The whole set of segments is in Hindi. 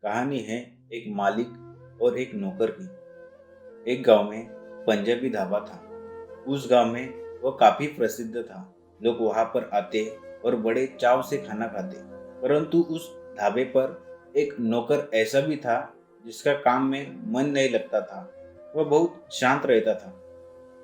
कहानी है एक मालिक और एक नौकर की। एक गांव में पंजाबी ढाबा था। उस गांव में वह काफी प्रसिद्ध था। लोग वहां पर आते और बड़े चाव से खाना खाते। परंतु उस ढाबे पर एक नौकर ऐसा भी था जिसका काम में मन नहीं लगता था। वह बहुत शांत रहता था।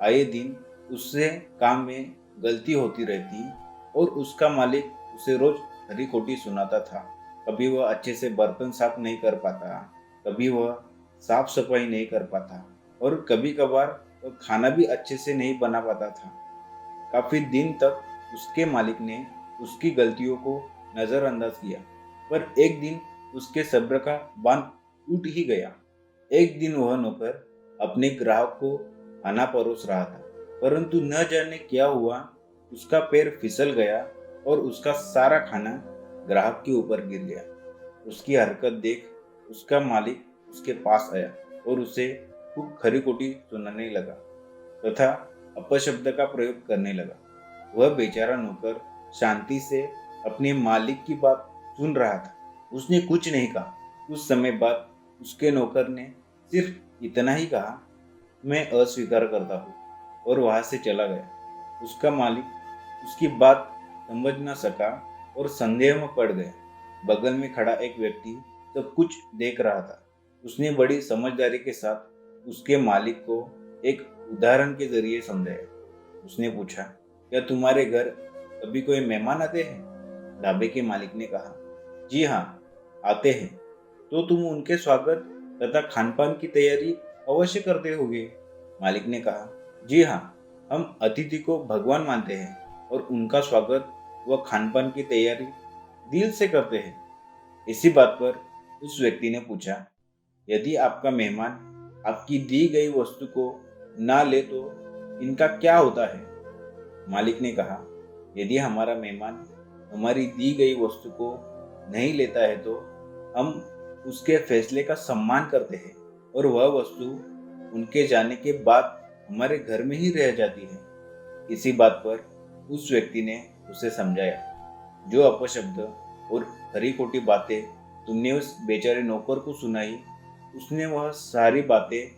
आए दिन उससे काम में गलती होती रहती और उसका मालिक उसे रोज खरी खोटी सुनाता था। कभी वह अच्छे से बर्तन साफ नहीं कर पाता, कभी वह साफ सफाई नहीं कर पाता और कभी कभार वह खाना भी अच्छे से नहीं बना पाता था। काफी दिन तक उसके मालिक ने उसकी गलतियों को नजरअंदाज किया, पर एक दिन उसके सब्र का बांध टूट ही गया। एक दिन वह नौकर अपने ग्राहक को खाना परोस रहा था, परंतु न जाने क्या हुआ, उसका पैर फिसल गया और उसका सारा खाना ग्राहक के ऊपर गिर गया। उसकी हरकत देख उसका मालिक उसके पास आया और उसे खूब खरी खोटी सुनाने लगा तथा अपशब्द का प्रयोग करने लगा। वह बेचारा नौकर शांति से अपने मालिक की बात सुन रहा था। उसने कुछ नहीं कहा। कुछ समय बाद उसके नौकर ने सिर्फ इतना ही कहा, मैं अस्वीकार करता हूँ, और वहां से चला गया। उसका मालिक उसकी बात समझ न सका और संदेह में पड़ गया। बगल में खड़ा एक व्यक्ति सब कुछ देख रहा था। उसने बड़ी समझदारी के साथ उसके मालिक को एक उदाहरण के जरिए समझाया। उसने पूछा, क्या तुम्हारे घर कभी कोई मेहमान आते हैं? ढाबे के मालिक ने कहा, जी हाँ, आते हैं। तो तुम उनके स्वागत तथा खानपान की तैयारी अवश्य करते होगे। मालिक ने कहा, जी हाँ, हम अतिथि को भगवान मानते हैं और उनका स्वागत व खानपान की तैयारी दिल से करते हैं। इसी बात पर उस व्यक्ति ने पूछा, यदि आपका मेहमान आपकी दी गई वस्तु को ना ले तो इनका क्या होता है? मालिक ने कहा, यदि हमारा मेहमान हमारी दी गई वस्तु को नहीं लेता है तो हम उसके फैसले का सम्मान करते हैं और वह वस्तु उनके जाने के बाद हमारे घर में ही रह जाती है। इसी बात पर उस व्यक्ति ने उसे समझाया, जो अपशब्द और खरी खोटी बातें तुमने उस बेचारे नौकर को सुनाई, उसने वह सारी बातें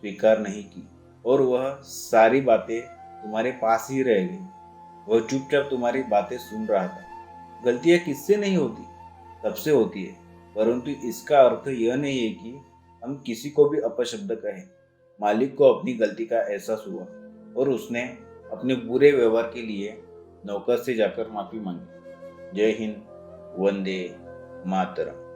स्वीकार नहीं की और वह सारी बातें तुम्हारे पास ही रह गई। वह चुपचाप तुम्हारी बातें सुन रहा था। गलतियां किससे नहीं होती? सबसे होती है, परंतु इसका अर्थ यह नहीं है कि हम किसी को भी अपशब्द कहें। मालिक को अपनी गलती का एहसास हुआ और उसने अपने बुरे व्यवहार के लिए नौकर से जाकर माफी मांगी। जय हिंद, वंदे मातरम।